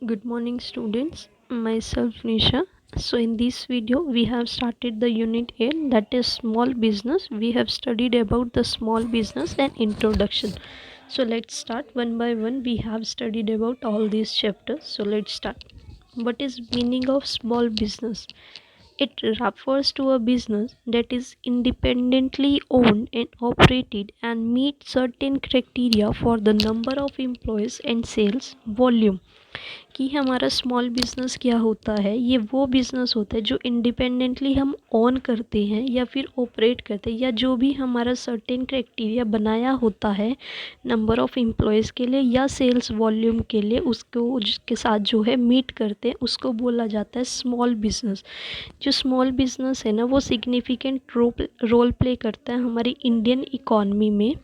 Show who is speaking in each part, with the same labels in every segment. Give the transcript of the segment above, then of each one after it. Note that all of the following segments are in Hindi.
Speaker 1: Good morning students, myself Nisha. So in this video we have started the unit 8, that is small business. We have studied about the small business and introduction. So let's start one by one. We have studied about all these chapters. So let's start. What is meaning of small business? It refers to a business that is independently owned and operated and meets certain criteria for the number of employees and sales volume. कि हमारा स्मॉल बिज़नेस क्या होता है, ये वो बिज़नेस होता है जो इंडिपेंडेंटली हम ऑन करते हैं या फिर ऑपरेट करते हैं, या जो भी हमारा सर्टेन क्राइटेरिया बनाया होता है नंबर ऑफ़ एम्प्लॉयज़ के लिए या सेल्स वॉल्यूम के लिए, उसको के साथ जो है मीट करते हैं, उसको बोला जाता है स्मॉल बिज़नेस। जो स्मॉल बिज़नेस है ना, वो सिग्निफिकेंट रोल प्ले करता है हमारी इंडियन इकॉनमी में।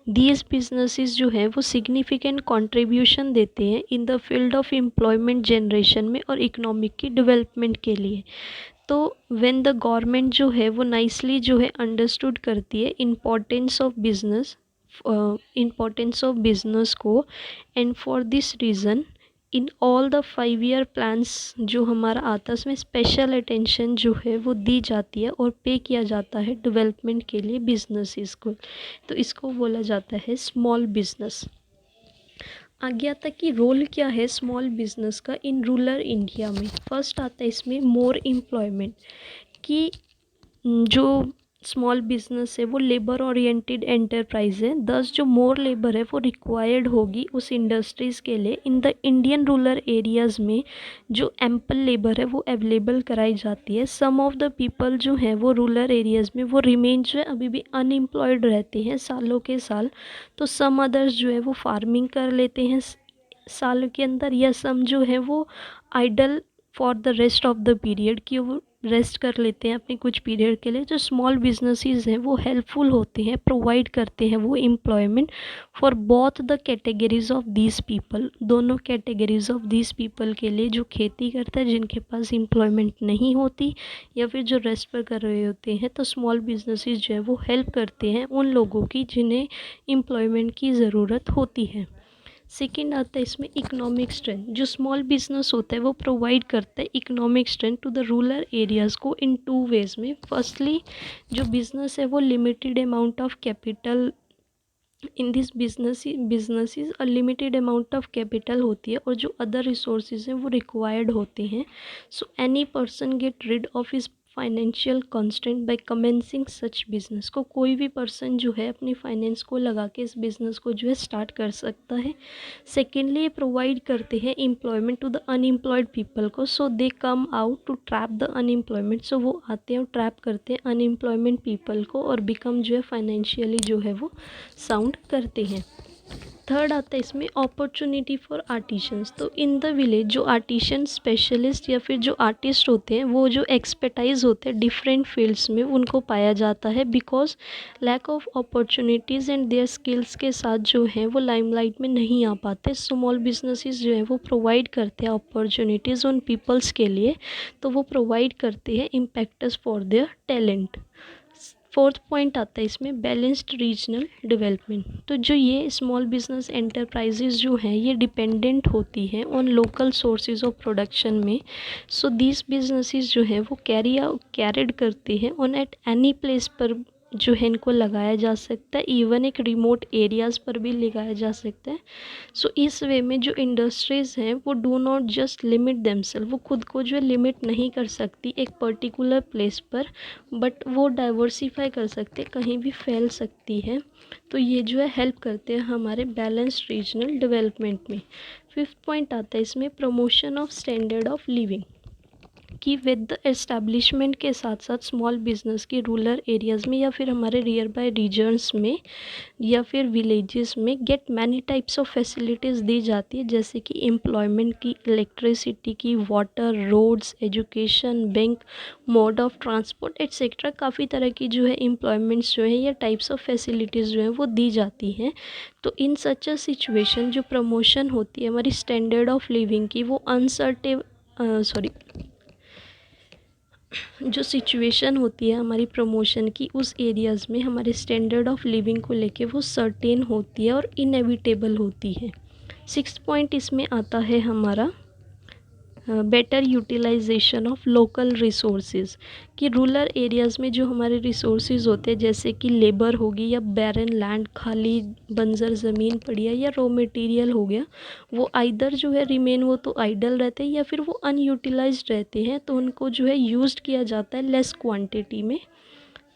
Speaker 1: दीज बिजनेसेस जो है वो सिग्निफिकेंट कंट्रीब्यूशन देते हैं in the field of employment generation में और इकोनॉमिक की डेवलपमेंट के लिए। तो व्हेन द गवर्नमेंट जो है वो नाइसली जो है अंडरस्टूड करती है इम्पोर्टेंस ऑफ बिजनेस को, and for this reason in all the 5 year plans जो हमारा आता है उसमें स्पेशल अटेंशन जो है वो दी जाती है और पे किया जाता है डेवलपमेंट के लिए बिजनेसेस को। तो इसको बोला जाता है स्मॉल बिजनेस। आगे आता कि रोल क्या है स्मॉल बिजनेस का इन रूरल इंडिया में। फर्स्ट आता है इसमें मोर एम्प्लॉयमेंट, कि जो स्मॉल बिजनेस है वो लेबर ओरिएंटेड एंटरप्राइज है, दस जो मोर लेबर है वो रिक्वायर्ड होगी उस इंडस्ट्रीज़ के लिए। In the Indian rural areas में जो एम्पल लेबर है वो अवेलेबल कराई जाती है। सम ऑफ द पीपल जो हैं वो रूरल एरियाज़ में वो रिमेन जो है अभी भी अनएम्प्लॉयड रहते हैं सालों के साल। तो सम अदर्स जो है वो फार्मिंग कर लेते हैं साल के अंदर, या सम जो है वो idle for the rest of the period, कि वो रेस्ट कर लेते हैं अपने कुछ पीरियड के लिए। जो स्मॉल बिजनेसेस हैं वो हेल्पफुल होते हैं, प्रोवाइड करते हैं वो employment for both the categories of these people, दोनों कैटेगरीज ऑफ दीज पीपल के लिए, जो खेती करता है जिनके पास एम्प्लॉयमेंट नहीं होती या फिर जो रेस्ट पर कर रहे होते हैं। तो स्मॉल बिजनेसेस जो है वो हेल्प करते हैं उन लोगों की जिन्हें एम्प्लॉयमेंट की ज़रूरत होती है। सेकेंड आता है इसमें इकोनॉमिक स्ट्रेंथ। जो स्मॉल बिजनेस होता है वो प्रोवाइड करता है economic strength to the rural areas को इन टू वेज में। फर्स्टली जो बिजनेस है वो limited amount of capital, in this business a limited amount of capital होती है और जो अदर रिसोर्सेज हैं वो रिक्वायर्ड होते हैं। So any person get rid of his financial constant by commencing such business. को कोई भी पर्सन जो है अपनी फाइनेंस को लगा के इस बिज़नेस को जो है स्टार्ट कर सकता है। सेकेंडली ये प्रोवाइड करते हैं employment to the unemployed people को, so they come out to trap the unemployment. So वो आते हैं और ट्रैप करते हैं अनएम्प्लॉयमेंट पीपल को और बिकम जो है फाइनेंशियली जो है वो साउंड करते हैं। थर्ड आता है इसमें अपॉर्चुनिटी फॉर आर्टिशंस। तो इन द विलेज जो आर्टिशन स्पेशलिस्ट या फिर जो आर्टिस्ट होते हैं वो जो एक्सपर्टाइज होते हैं डिफरेंट फील्ड्स में उनको पाया जाता है, because lack of opportunities and their skills के साथ जो है वो लाइमलाइट में नहीं आ पाते। स्मॉल बिजनेसेस जो है वो प्रोवाइड करते हैं अपॉर्चुनिटीज़ उन पीपल्स के लिए, तो वो प्रोवाइड करते हैं impacts for their talent. Fourth point आता है इसमें बैलेंस्ड रीजनल डेवलपमेंट। तो जो ये स्मॉल बिजनेस एंटरप्राइजेज जो हैं ये डिपेंडेंट होती हैं on local sources of production में। सो दीज बिजनेसेस जो हैं वो कैरिड करते हैं ऑन एट एनी प्लेस पर जो है इनको लगाया जा सकता है, इवन एक रिमोट एरियाज़ पर भी लगाया जा सकता है। सो इस वे में जो इंडस्ट्रीज़ हैं वो do not just limit themselves, वो खुद को जो है लिमिट नहीं कर सकती एक पर्टिकुलर प्लेस पर, बट वो डाइवर्सिफाई कर सकते, कहीं भी फैल सकती है। तो ये जो है हेल्प करते हैं हमारे बैलेंस्ड रीजनल डेवलपमेंट में। फिफ्थ पॉइंट आता है इसमें promotion of standard of living, कि विद द एस्टैब्लिशमेंट के साथ साथ स्मॉल बिजनेस की रूरल एरियाज़ में या फिर हमारे नियर बाय रीजन्स में या फिर विलेजेस में get many types of facilities दी जाती है, जैसे कि एम्प्लॉयमेंट की, इलेक्ट्रिसिटी की, water, roads, education, bank, mode of transport etcetera. काफ़ी तरह की जो है एम्प्लॉयमेंट्स जो है या टाइप्स ऑफ फैसिलिटीज़ जो है वो दी जाती हैं। तो इन सच अ सिचुएशन जो प्रमोशन होती है हमारी स्टैंडर्ड ऑफ लिविंग की, वो जो सिचुएशन होती है हमारी प्रमोशन की उस एरियाज़ में हमारे स्टैंडर्ड ऑफ लिविंग को लेके वो सर्टेन होती है और इनएविटेबल होती है। सिक्स्थ पॉइंट इसमें आता है हमारा better utilisation of local resources, कि रूरल एरियाज़ में जो हमारे रिसोर्सेज होते हैं जैसे कि लेबर होगी या बैरन लैंड, खाली बंजर ज़मीन पड़ी है, या रॉ मटेरियल हो गया, वो आइदर जो है रिमेन वो तो आइडल रहते हैं या फिर वो अनयूटिलाइज्ड रहते हैं, तो उनको जो है यूज्ड किया जाता है लेस क्वांटिटी में।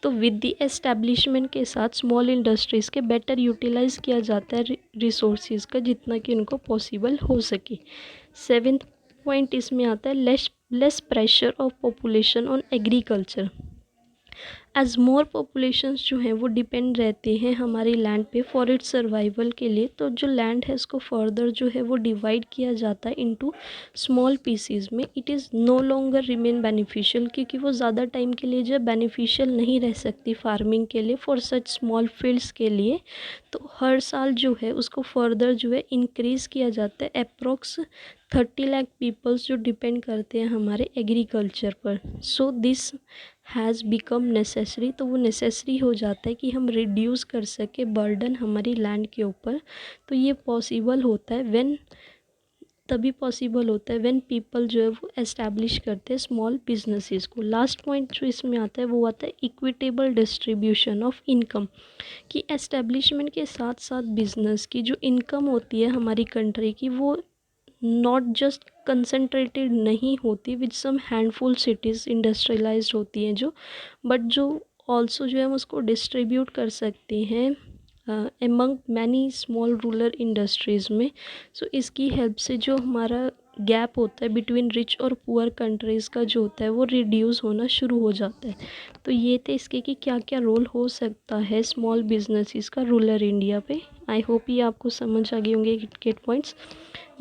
Speaker 1: तो विद द एस्टेब्लिशमेंट के साथ स्मॉल इंडस्ट्रीज़ के बेटर यूटिलाइज किया जाता है रिसोर्सेज का जितना कि उनको पॉसिबल हो सके। सेवेंथ पॉइंट इसमें आता है less pressure of population on agriculture. As more populations जो हैं वो डिपेंड रहते हैं हमारी लैंड पे फॉर इट्स सर्वाइवल के लिए, तो जो लैंड है उसको फर्दर जो है वो डिवाइड किया जाता है इनटू स्मॉल पीसीज में। It is no longer remain beneficial, क्योंकि वो ज़्यादा टाइम के लिए जो है बेनिफिशियल नहीं रह सकती फार्मिंग के लिए फॉर सच स्मॉल फील्ड्स के लिए। तो हर साल जो है उसको फर्दर जो है इंक्रीज़ किया जाता है। अप्रॉक्स 30 लाख पीपल्स जो डिपेंड करते हैं हमारे एग्रीकल्चर पर। So this has become necessary, तो वो नेसेसरी हो जाता है कि हम रिड्यूस कर सके बर्डन हमारी लैंड के ऊपर। तो ये पॉसिबल होता है तभी पॉसिबल होता है व्हेन पीपल जो है वो एस्टैब्लिश करते हैं स्मॉल बिजनेसेस को। लास्ट पॉइंट जो इसमें आता है वो आता है इक्विटेबल डिस्ट्रीब्यूशन ऑफ इनकम, कि एस्टेब्लिशमेंट के साथ साथ बिजनेस की जो इनकम होती है हमारी कंट्री की वो नॉट जस्ट कंसंट्रेटेड नहीं होती with some handful cities industrialised होती हैं जो, बट जो ऑल्सो जो है हम उसको डिस्ट्रीब्यूट कर सकते हैं among many small rural industries में। सो इसकी हेल्प से जो हमारा गैप होता है बिटवीन रिच और पुअर कंट्रीज़ का जो होता है वो रिड्यूस होना शुरू हो जाता है। तो ये थे इसके कि क्या क्या रोल हो सकता है स्मॉल बिजनेसेस का रूरल इंडिया पे। आई होप ये आपको समझ आ गए होंगे गेट पॉइंट्स।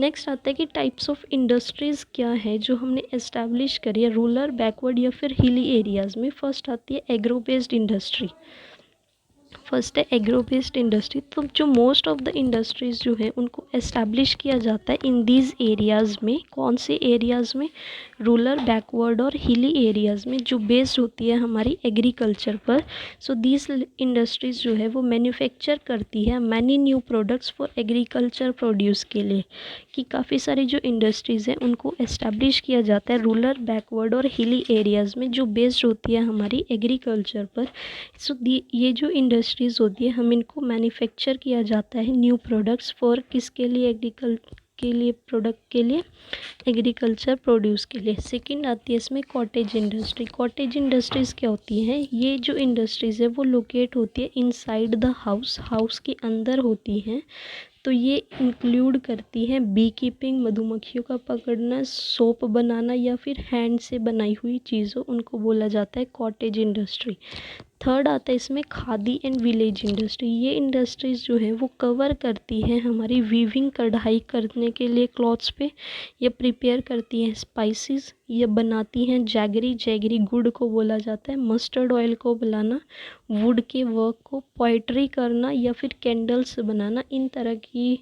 Speaker 1: नेक्स्ट आता है कि टाइप्स ऑफ इंडस्ट्रीज़ क्या है जो हमने एस्टैब्लिश करी है रूरल, बैकवर्ड या फिर हिली एरियाज़ में। फर्स्ट आती है एग्रो बेस्ड इंडस्ट्री। फर्स्ट है एग्रो बेस्ड इंडस्ट्री। तो जो मोस्ट ऑफ द इंडस्ट्रीज़ जो है उनको एस्टैब्लिश किया जाता है इन दीज एरियाज़ में। कौन से एरियाज़ में? रूरल, बैकवर्ड और हिली एरियाज़ में, जो बेस्ड होती है हमारी एग्रीकल्चर पर। सो दीज इंडस्ट्रीज़ जो है वो मैन्युफैक्चर करती है many new products for agriculture produce के लिए, कि काफ़ी सारी जो इंडस्ट्रीज़ हैं उनको एस्टैब्लिश किया जाता है रूरल, बैकवर्ड और हिली एरियाज़ में जो बेस्ड होती है हमारी एग्रीकल्चर पर। सो ये जो इंडस्ट्रीज़ होती है हम इनको मैन्युफैक्चर किया जाता है न्यू प्रोडक्ट्स फॉर किसके लिए? प्रोडक्ट के लिए, एग्रीकल्चर प्रोड्यूस के लिए। सेकंड आती है इसमें कॉटेज इंडस्ट्री। कॉटेज इंडस्ट्रीज़ क्या होती हैं? ये जो इंडस्ट्रीज़ है वो लोकेट होती है इनसाइड द हाउस के अंदर होती हैं। तो ये इंक्लूड करती हैं बी कीपिंग, मधुमक्खियों का पकड़ना, सोप बनाना या फिर हैंड से बनाई हुई चीज़ों, उनको बोला जाता है कॉटेज इंडस्ट्री। थर्ड आता है इसमें खादी एंड विलेज इंडस्ट्री। ये इंडस्ट्रीज़ जो है वो कवर करती हैं हमारी वीविंग, कढ़ाई करने के लिए क्लॉथ्स पे, या प्रिपेयर करती हैं स्पाइसेस, या बनाती हैं जैगरी। जैगरी गुड़ को बोला जाता है। मस्टर्ड ऑयल को बनाना, वुड के वर्क को, पोइट्री करना या फिर कैंडल्स बनाना, इन तरह की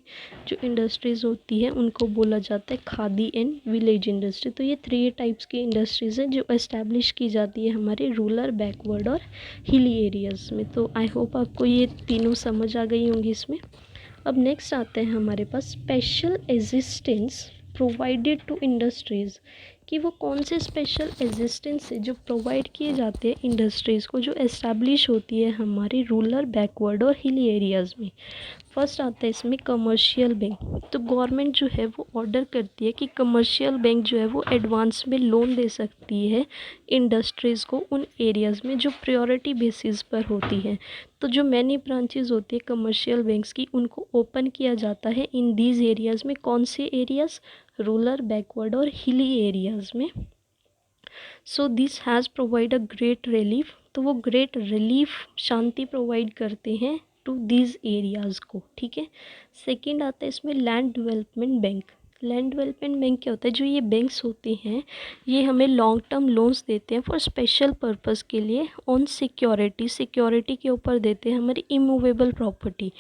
Speaker 1: जो इंडस्ट्रीज़ होती है उनको बोला जाता है खादी एंड विलेज इंडस्ट्री। तो ये 3 टाइप्स की इंडस्ट्रीज़ हैं जो एस्टैब्लिश की जाती है हमारे रूरल, बैकवर्ड और हिली एरियाज़ में। तो आई होप आपको ये तीनों समझ आ गई होंगी इसमें। अब नेक्स्ट आते हैं हमारे पास special assistance provided to industries, कि वो कौन से स्पेशल एसिस्टेंस है जो प्रोवाइड किए जाते हैं इंडस्ट्रीज़ को जो एस्टैब्लिश होती है हमारे रूरल, बैकवर्ड और हिली एरियाज़ में। फर्स्ट आता है इसमें कमर्शियल बैंक। तो गवर्नमेंट जो है वो ऑर्डर करती है कि कमर्शियल बैंक जो है वो एडवांस में लोन दे सकती है इंडस्ट्रीज़ को उन एरियाज़ में जो प्रायोरिटी बेसिस पर होती है। तो जो मैनी ब्रांचेस होती है कमर्शियल बैंक्स की उनको ओपन किया जाता है इन दीज एरियाज़ में। कौन से एरियाज़? रूरल, बैकवर्ड और हिली एरियाज़ में। So this has provide a great relief. तो वो ग्रेट रिलीफ, शांति प्रोवाइड करते हैं टू दीज एरियाज़ को। ठीक है। सेकंड आता है इसमें land development bank. Land development bank क्या होता है? जो ये बैंक्स होते हैं ये हमें लॉन्ग टर्म लोन्स देते हैं फॉर स्पेशल पर्पस के लिए ऑन सिक्योरिटी। सिक्योरिटी के ऊपर देते हैं हमारी इमूवेबल प्रॉपर्टी।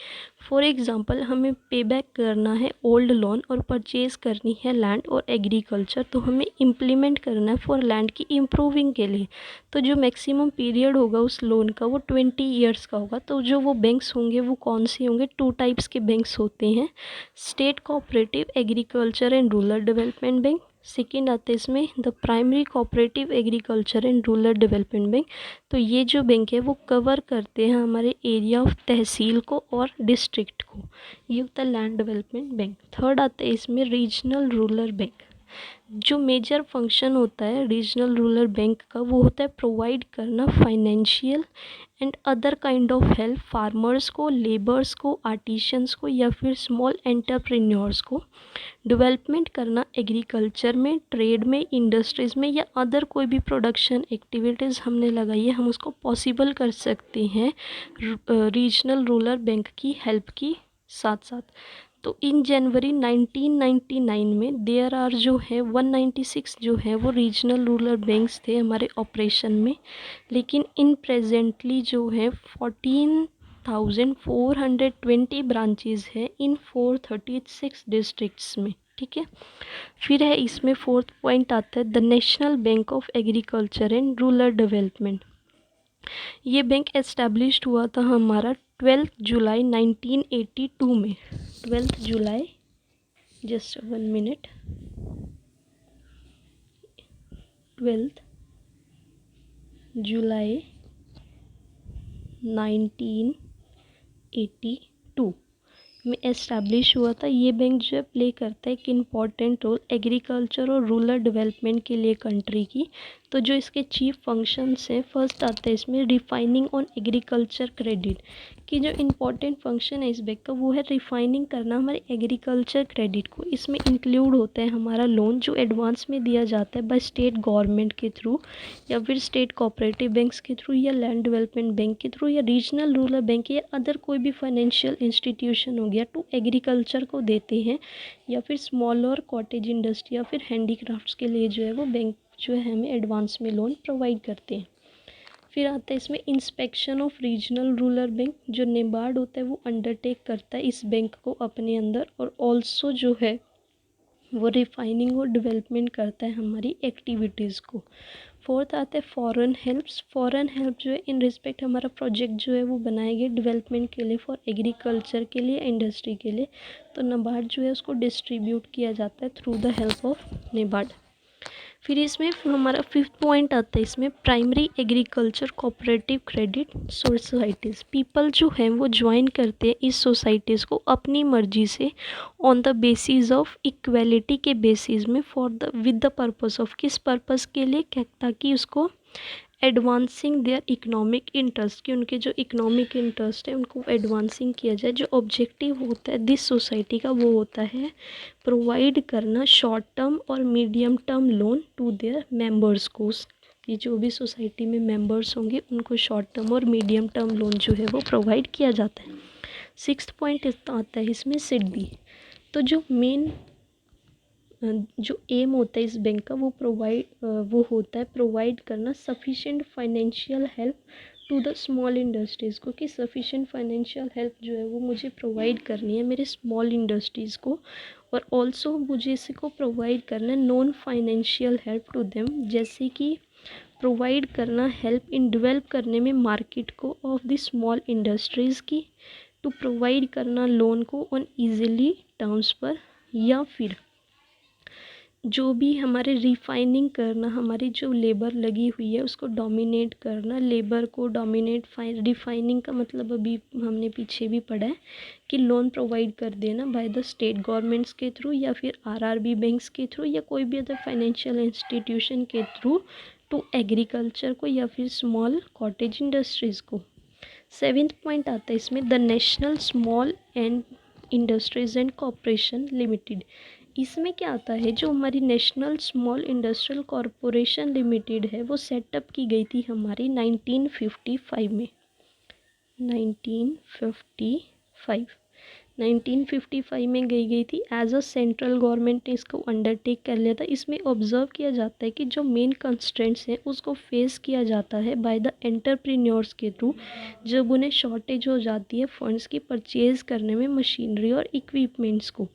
Speaker 1: फॉर एग्ज़ाम्पल हमें पे बैक करना है ओल्ड लोन और परचेज़ करनी है लैंड और एग्रीकल्चर, तो हमें इम्प्लीमेंट करना है फॉर लैंड की इम्प्रूविंग के लिए। तो जो मैक्सिमम पीरियड होगा उस लोन का वो 20 ईयर्स का होगा। तो जो वो बैंक्स होंगे वो कौन से होंगे? 2 टाइप्स के बैंक्स होते हैं, state cooperative agriculture and rural development bank, second आता है इसमें the primary cooperative agriculture and rural development bank. तो ये जो बैंक है वो कवर करते हैं हमारे एरिया ऑफ तहसील को और डिस्ट्रिक्ट को, ये होता है लैंड डेवलपमेंट बैंक। थर्ड आता है इसमें रीजनल रूरल बैंक। जो मेजर फंक्शन होता है रीजनल रूरल बैंक का वो होता है प्रोवाइड करना financial and other kind of help farmers को, लेबर्स को, आर्टिशंस को या फिर स्मॉल एंटरप्रेन्योर्स को, डेवलपमेंट करना एग्रीकल्चर में, ट्रेड में, इंडस्ट्रीज़ में या अदर कोई भी प्रोडक्शन एक्टिविटीज़ हमने लगाई है हम उसको पॉसिबल कर सकते हैं रीजनल रूरल बैंक की हेल्प की साथ साथ। तो इन जनवरी 1999 में देयर आर जो है 196 जो है वो रीजनल रूरल बैंक्स थे हमारे ऑपरेशन में, लेकिन इन प्रेजेंटली जो है 14,420 ब्रांचेज है इन 436 डिस्ट्रिक्ट्स में। ठीक है, फिर है इसमें फोर्थ पॉइंट आता है the national bank of agriculture and rural development. ये बैंक एस्टेब्लिश्ड हुआ था हमारा 12 जुलाई 1982 में। 12 जुलाई, जस्ट 1 मिनट, 12 जुलाई 1982 में एस्टैब्लिश हुआ था। ये बैंक जो है प्ले करता है एक इम्पॉर्टेंट रोल एग्रीकल्चर और रूरल डेवलपमेंट के लिए कंट्री की। तो जो इसके चीफ फंक्शंस हैं, फर्स्ट आता है इसमें रिफाइनिंग ऑन एग्रीकल्चर क्रेडिट, कि जो इम्पॉर्टेंट फंक्शन है इस बैंक का वो है रिफाइनिंग करना हमारे एग्रीकल्चर क्रेडिट को। इसमें इंक्लूड होता है हमारा लोन जो एडवांस में दिया जाता है बाय स्टेट गवर्नमेंट के थ्रू या फिर स्टेट कोऑपरेटिव बैंक्स के थ्रू या लैंड डेवलपमेंट बैंक के थ्रू या रीजनल रूरल बैंक या अदर कोई भी फाइनेंशियल इंस्टीट्यूशन हो गया टू एग्रीकल्चर को देते हैं, या फिर स्मॉल और कॉटेज इंडस्ट्री या फिर हैंडीक्राफ्ट्स के लिए जो है वो बैंक जो है हमें एडवांस में लोन प्रोवाइड करते हैं। फिर आता है इसमें inspection of regional rural bank, जो नेबार्ड होता है वो अंडरटेक करता है इस बैंक को अपने अंदर, और ऑल्सो जो है वो रिफाइनिंग और डेवलपमेंट करता है हमारी एक्टिविटीज़ को। फोर्थ आता है फॉरेन हेल्प्स। फॉरेन हेल्प जो है इन रिस्पेक्ट हमारा प्रोजेक्ट जो है वो बनाए गए डेवलपमेंट के लिए, फॉर एग्रीकल्चर के लिए, इंडस्ट्री के लिए, तो नाबार्ड जो है उसको डिस्ट्रीब्यूट किया जाता है through the help of NABARD. फिर इसमें हमारा फिफ्थ पॉइंट आता है इसमें primary agriculture cooperative credit societies. People जो हैं वो ज्वाइन करते हैं इस सोसाइटीज़ को अपनी मर्जी से on the basis of equality के बेसिस में, for the with the purpose of, किस पर्पस के लिए, क्या, ताकि उसको एडवांसिंग देयर इकोनॉमिक इंटरेस्ट, कि उनके जो इकोनॉमिक इंटरेस्ट है उनको एडवांसिंग किया जाए। जो ऑब्जेक्टिव होता है दिस सोसाइटी का वो होता है प्रोवाइड करना शॉर्ट टर्म और medium term loan to their members को, कि जो भी सोसाइटी में मेंबर्स होंगे उनको शॉर्ट टर्म और मीडियम टर्म लोन जो है वो प्रोवाइड किया जाता है। सिक्स्थ पॉइंट आता है इसमें सिडबी। तो जो मेन जो एम होता है इस बैंक का वो होता है प्रोवाइड करना sufficient financial help to the small industries को, कि सफिशिएंट फाइनेंशियल हेल्प जो है वो मुझे प्रोवाइड करनी है मेरे स्मॉल इंडस्ट्रीज़ को, और ऑल्सो मुझे इसको प्रोवाइड करना है non financial help to them, जैसे कि प्रोवाइड करना हेल्प इन डेवलप करने में मार्केट को ऑफ द स्मॉल इंडस्ट्रीज़ की, टू प्रोवाइड करना लोन को ऑन ईजिली टर्म्स पर, या फिर जो भी हमारे रिफाइनिंग करना, हमारी जो लेबर लगी हुई है उसको डोमिनेट करना, लेबर को डोमिनेट रिफाइनिंग का मतलब अभी हमने पीछे भी पढ़ा है कि लोन प्रोवाइड कर देना बाय द स्टेट गवर्नमेंट्स के थ्रू या फिर आरआरबी बैंक्स के थ्रू या कोई भी अदर फाइनेंशियल इंस्टीट्यूशन के थ्रू टू एग्रीकल्चर को या फिर स्मॉल कॉटेज इंडस्ट्रीज़ को। सेवेंथ पॉइंट आता है इसमें the national small and industries and corporation limited. इसमें क्या आता है, जो हमारी national small industrial corporation limited है वो सेटअप की गई थी हमारी 1955 में। 1955 में गई थी एज अ सेंट्रल गवर्नमेंट ने इसको अंडरटेक कर लिया था। इसमें ऑब्जर्व किया जाता है कि जो मेन कंस्ट्रेंट्स हैं उसको फेस किया जाता है बाय द एंटरप्रेन्योर्स के थ्रू, जब उन्हें शॉर्टेज हो जाती है फंड्स की परचेज़ करने में मशीनरी और इक्विपमेंट्स को।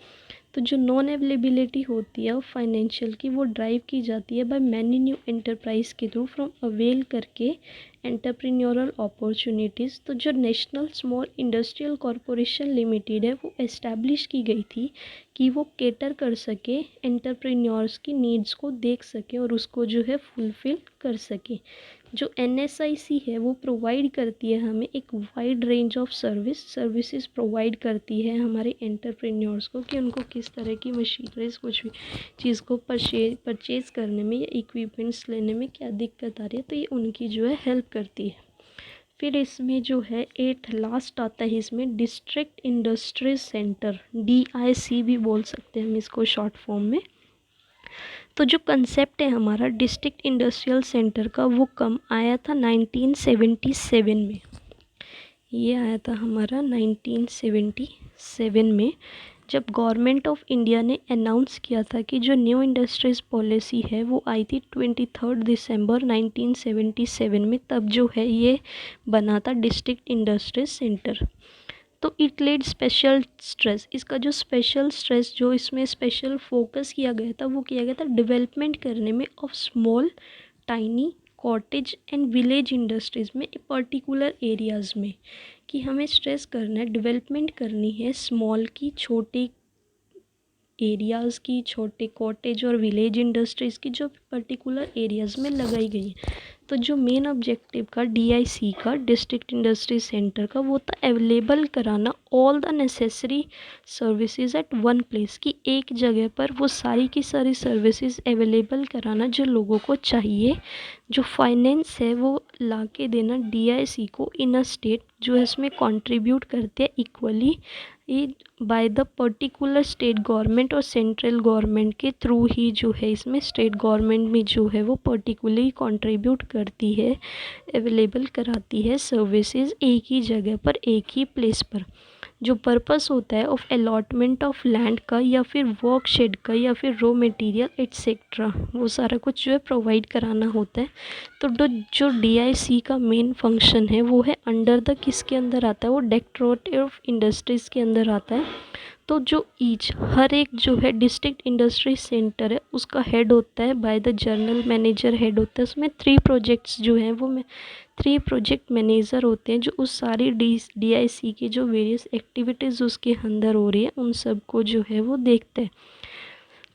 Speaker 1: तो जो नॉन अवेलेबिलिटी होती है फाइनेंशियल की, वो ड्राइव की जाती है बाय मैनी न्यू एंटरप्राइज के थ्रू फ्रॉम अवेल करके एंटरप्रेन्योरल अपॉर्चुनिटीज़। तो जो national small industrial corporation limited है वो एस्टैब्लिश की गई थी कि वो केटर कर सके, एंटरप्रेन्योर्स की नीड्स को देख सके और उसको जो है फुलफ़िल कर सके। जो NSIC है वो प्रोवाइड करती है हमें एक wide range of services provide करती है हमारे एंटरप्रेन्योर्स को कि उनको किस तरह की मशीनरीज कुछ भी चीज़ को परचेज करने में या इक्विपमेंट्स लेने में क्या दिक्कत आ रही है, तो ये उनकी जो है हेल्प करती है। फिर इसमें जो है 8th लास्ट आता है इसमें डिस्ट्रिक्ट इंडस्ट्रीज सेंटर, DIC भी बोल सकते हैं हम इसको शॉर्ट फॉर्म में। तो जो कंसेप्ट है हमारा डिस्ट्रिक्ट इंडस्ट्रियल सेंटर का वो कम आया था 1977 में। ये आया था हमारा 1977 में, जब गवर्नमेंट ऑफ इंडिया ने अनाउंस किया था कि जो न्यू इंडस्ट्रीज पॉलिसी है वो आई थी 23 दिसंबर 1977 में। तब जो है ये बना था डिस्ट्रिक्ट इंडस्ट्रीज सेंटर। तो इट लेड स्पेशल स्ट्रेस, इसका जो स्पेशल स्ट्रेस जो इसमें स्पेशल फोकस किया गया था वो किया गया था डेवलपमेंट करने में of small tiny cottage and village industries में पर्टिकुलर एरियाज़ में, कि हमें स्ट्रेस करना है, डेवलपमेंट करनी है स्मॉल की, छोटे एरियाज़ की, छोटे कॉटेज और विलेज इंडस्ट्रीज़ की जो पर्टिकुलर एरियाज़ में लगाई गई है। तो जो मेन ऑब्जेक्टिव का DIC का, डिस्ट्रिक्ट इंडस्ट्री सेंटर का, वो था अवेलेबल कराना all the necessary services at one place, कि एक जगह पर वो सारी की सारी सर्विसेज अवेलेबल कराना जो लोगों को चाहिए। जो फाइनेंस है वो ला के देना DIC को इन अ स्टेट, जो इसमें कंट्रीब्यूट करते हैं equally by the particular state government और सेंट्रल गवर्नमेंट के थ्रू ही जो है इसमें स्टेट गवर्नमेंट में जो है वो पर्टिकुलरली कंट्रीब्यूट करती है, अवेलेबल कराती है सर्विसेज एक ही जगह पर, एक ही प्लेस पर। जो पर्पस होता है ऑफ अलॉटमेंट ऑफ लैंड का या फिर वर्क शेड का या फिर रॉ मटेरियल एट्सेट्रा, वो सारा कुछ जो है प्रोवाइड कराना होता है। तो जो DIC का मेन फंक्शन है वो है अंडर द किसके अंदर आता है, वो डायरेक्टरेट ऑफ इंडस्ट्रीज़ के अंदर आता है। तो जो हर एक जो है डिस्ट्रिक्ट इंडस्ट्री सेंटर है उसका हेड होता है by the general manager head होता है। उसमें 3 प्रोजेक्ट्स जो हैं वो 3 प्रोजेक्ट मैनेजर होते हैं जो उस सारी DIC की जो वेरियस एक्टिविटीज़ उसके अंदर हो रही है उन सब को जो है वो देखते हैं।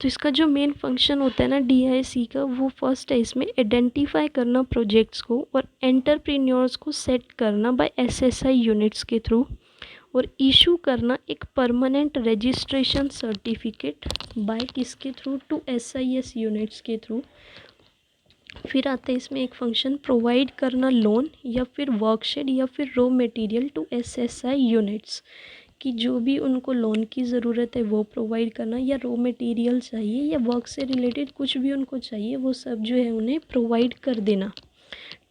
Speaker 1: तो इसका जो मेन फंक्शन होता है ना DIC का, वो फर्स्ट है इसमें आइडेंटिफाई करना प्रोजेक्ट्स को और एंटरप्रेन्योर्स को सेट करना बाय SSI यूनिट्स के थ्रू, और इशू करना एक परमानेंट रजिस्ट्रेशन सर्टिफिकेट बाय किसके थ्रू, टू SIS यूनिट्स के थ्रू। फिर आता है इसमें एक फंक्शन प्रोवाइड करना लोन या फिर वर्कशेड या फिर raw material to SSI units, कि जो भी उनको लोन की ज़रूरत है वो प्रोवाइड करना, या रॉ मटेरियल चाहिए या वर्क से रिलेटेड कुछ भी उनको चाहिए वो सब जो है उन्हें प्रोवाइड कर देना।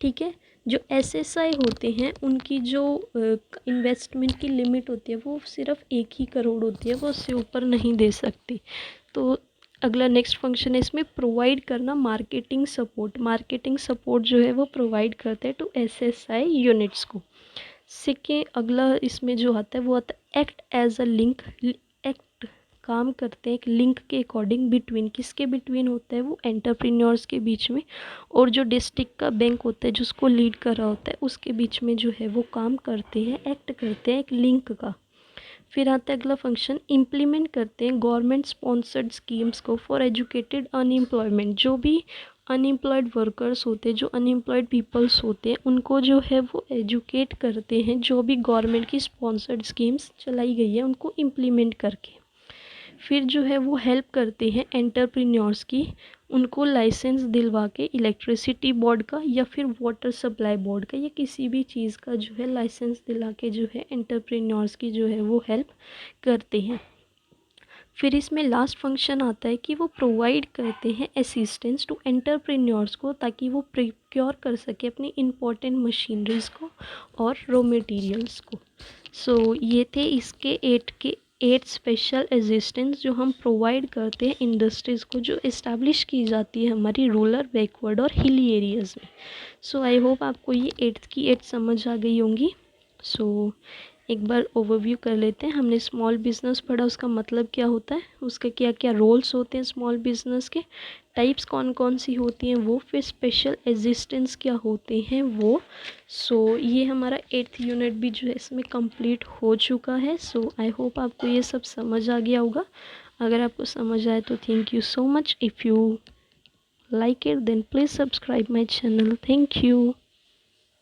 Speaker 1: ठीक है। जो SSI होते हैं उनकी जो इन्वेस्टमेंट की लिमिट होती है वो सिर्फ 1 ही करोड़ होती है, वो उससे ऊपर नहीं दे सकती। तो अगला नेक्स्ट फंक्शन है इसमें प्रोवाइड करना मार्केटिंग सपोर्ट। मार्केटिंग सपोर्ट जो है वो प्रोवाइड करते हैं टू SSI यूनिट्स को। सेकेंड अगला इसमें जो आता है वो आता है act as a link. Act काम करते हैं एक लिंक के अकॉर्डिंग बिटवीन, किसके बिटवीन होता है वो, एंटरप्रेन्योर्स के बीच में, और जो डिस्ट्रिक्ट का बैंक होता है जिसको लीड कर रहा होता है उसके बीच में जो है वो काम करते हैं, एक्ट करते हैं एक लिंक का। फिर आता है अगला फंक्शन इम्प्लीमेंट करते हैं गवर्नमेंट स्पॉन्सर्ड स्कीम्स को फॉर एजुकेटेड अनएम्प्लॉयमेंट। जो भी अनएम्प्लॉयड वर्कर्स होते हैं, जो अनएम्प्लॉयड पीपल्स होते हैं, उनको जो है वो एजुकेट करते हैं, जो भी गवर्नमेंट की स्पॉन्सर्ड स्कीम्स चलाई गई है उनको इम्प्लीमेंट करके। फिर जो है वो हेल्प करते हैं एंटरप्रेन्योर्स की, उनको लाइसेंस दिलवा के इलेक्ट्रिसिटी बोर्ड का या फिर वाटर सप्लाई बोर्ड का या किसी भी चीज़ का जो है लाइसेंस दिला के जो है एंटरप्रेन्योर्स की जो है वो हेल्प करते हैं। फिर इसमें लास्ट फंक्शन आता है कि वो प्रोवाइड करते हैं असिस्टेंस टू एंटरप्रेन्योर्स को, ताकि वो प्रिक्योर कर सके अपनी इम्पोर्टेंट मशीनरीज़ को और रॉ मटेरियल्स को। सो ये थे इसके 8 स्पेशल असिस्टेंस जो हम प्रोवाइड करते हैं इंडस्ट्रीज़ को, जो इस्टेब्लिश की जाती है हमारी रूरल, बैकवर्ड और हिली एरियाज़ में। सो आई होप आपको ये 8th की 8 समझ आ गई होंगी। सो एक बार ओवरव्यू कर लेते हैं। हमने स्मॉल बिजनेस पढ़ा, उसका मतलब क्या होता है, उसके क्या क्या रोल्स होते हैं स्मॉल बिजनेस के, टाइप्स कौन कौन सी होती हैं वो, फिर स्पेशल एग्जिस्टेंस क्या होते हैं वो। सो ये हमारा 8th यूनिट भी जो है इसमें कंप्लीट हो चुका है। सो आई होप आपको ये सब समझ आ गया होगा। अगर आपको समझ आए तो thank you so much. If you like it then please subscribe my channel. Thank you.